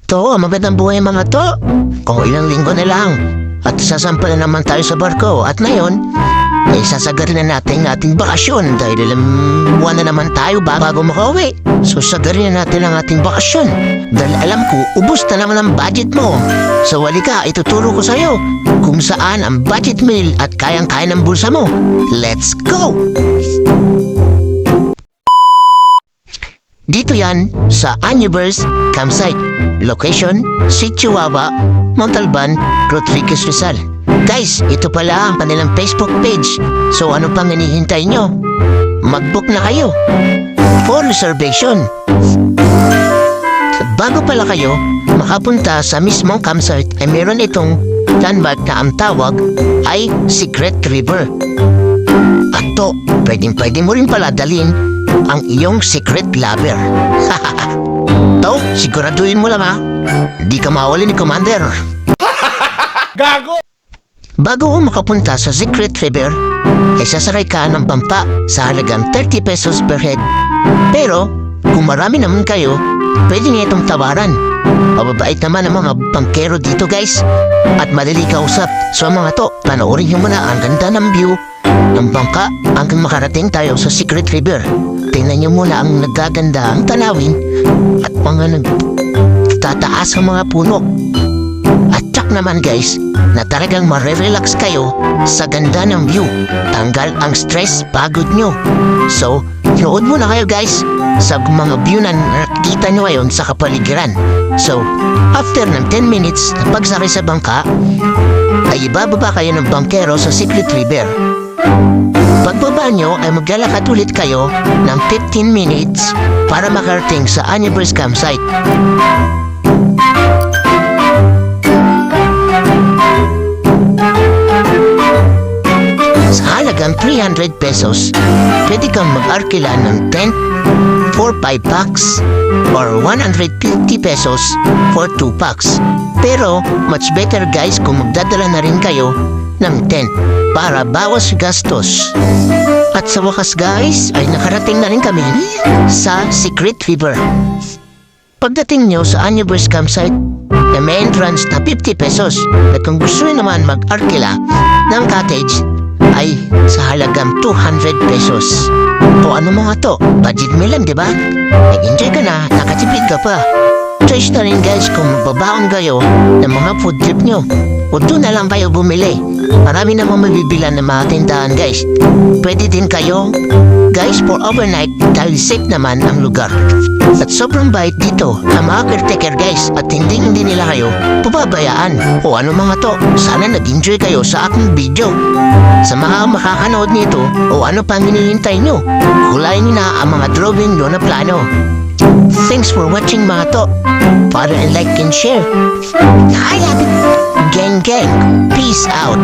To, magandang buhay mga to. Kung ilang linggo na lang. At sasampa na naman tayo sa barko. At ngayon, ay sasagarin na natin ang ating bakasyon dahil ilang buwan na naman tayo bago makauwi. So sagarin na natin ang ating bakasyon. Dahil alam ko, ubos na naman ang budget mo. So halika, ituturo ko sa'yo kung saan ang budget meal at kayang-kaya ng bulsa mo. Let's go! Dito yan sa Anyverse Campsite. Location, Chihuahua, Montalban, Rodriguez Rizal. Guys, ito pala ang kanilang Facebook page. So ano pang hinihintay nyo? Mag-book na kayo for reservation. Bago pala kayo makapunta sa mismong campsite ay meron itong landmark na ang tawag ay Secret River. At to, pwedeng mo rin pala dalhin ang iyong secret lover. To, siguraduhin mo lang ha. Di ka mawali ni Commander. Gago! Bago mo makapunta sa Secret River, ay sasakay ka ng pampa sa halagang 30 pesos per head. Pero, kung marami naman kayo, pwede nga itong tawaran. Mababait naman ang mga bangkero dito guys. At madali kausap. So mga to, panoorin nyo muna ang ganda ng view ng bangka hanggang makarating tayo sa Secret River. Tingnan nyo muna ang nagaganda ang tanawin at mga nagtataas ang mga puno. At tsak naman guys, na talagang marerelax kayo sa ganda ng view. Tanggal ang stress, pagod nyo. So, nood muna kayo guys sa mga view na nakikita nyo ngayon sa kapaligiran. So, after ng 10 minutes na pagsakay sa bangka, ay ibababa kayo ng bangkero sa Secret River. Pagbaba nyo ay maglalakad ulit kayo ng 15 minutes para makarating sa Anyverse Campsite. Sa halagang 300 pesos, pwede kang mag-arkila ng tent for 5 packs or 150 pesos for 2 packs. Pero, much better guys kung magdadala na rin kayo ng tent para bawas gastos. At sa wakas guys, ay nakarating na rin kami sa Secret River. Pagdating nyo sa Anyverse Campsite, may entrance na 50 pesos. At kung gusto nyo naman mag-arkila ng cottage, ay sa halagang 200 pesos. O ano mga to? Budget meal lang, diba? Nag-enjoy ka na, nakatipid ka pa. Choice na rin guys kung magbabaon kayo ng mga food trip nyo. O doon na lang kayo bumili. Marami namang mabibilan ng mga tindahan guys. Pwede din kayo guys for overnight dahil safe naman ang lugar. At sobrang bait dito ang mga caretaker guys at hindi nila kayo pababayaan. O ano mga to, sana nag-enjoy kayo sa aking video. Sa mga makakanood nito o ano pang hinihintay nyo, hulayin nyo na ang mga drawing nyo na plano. Thanks for watching mga to. Follow and like and share. I love it. Gang gang. Peace out.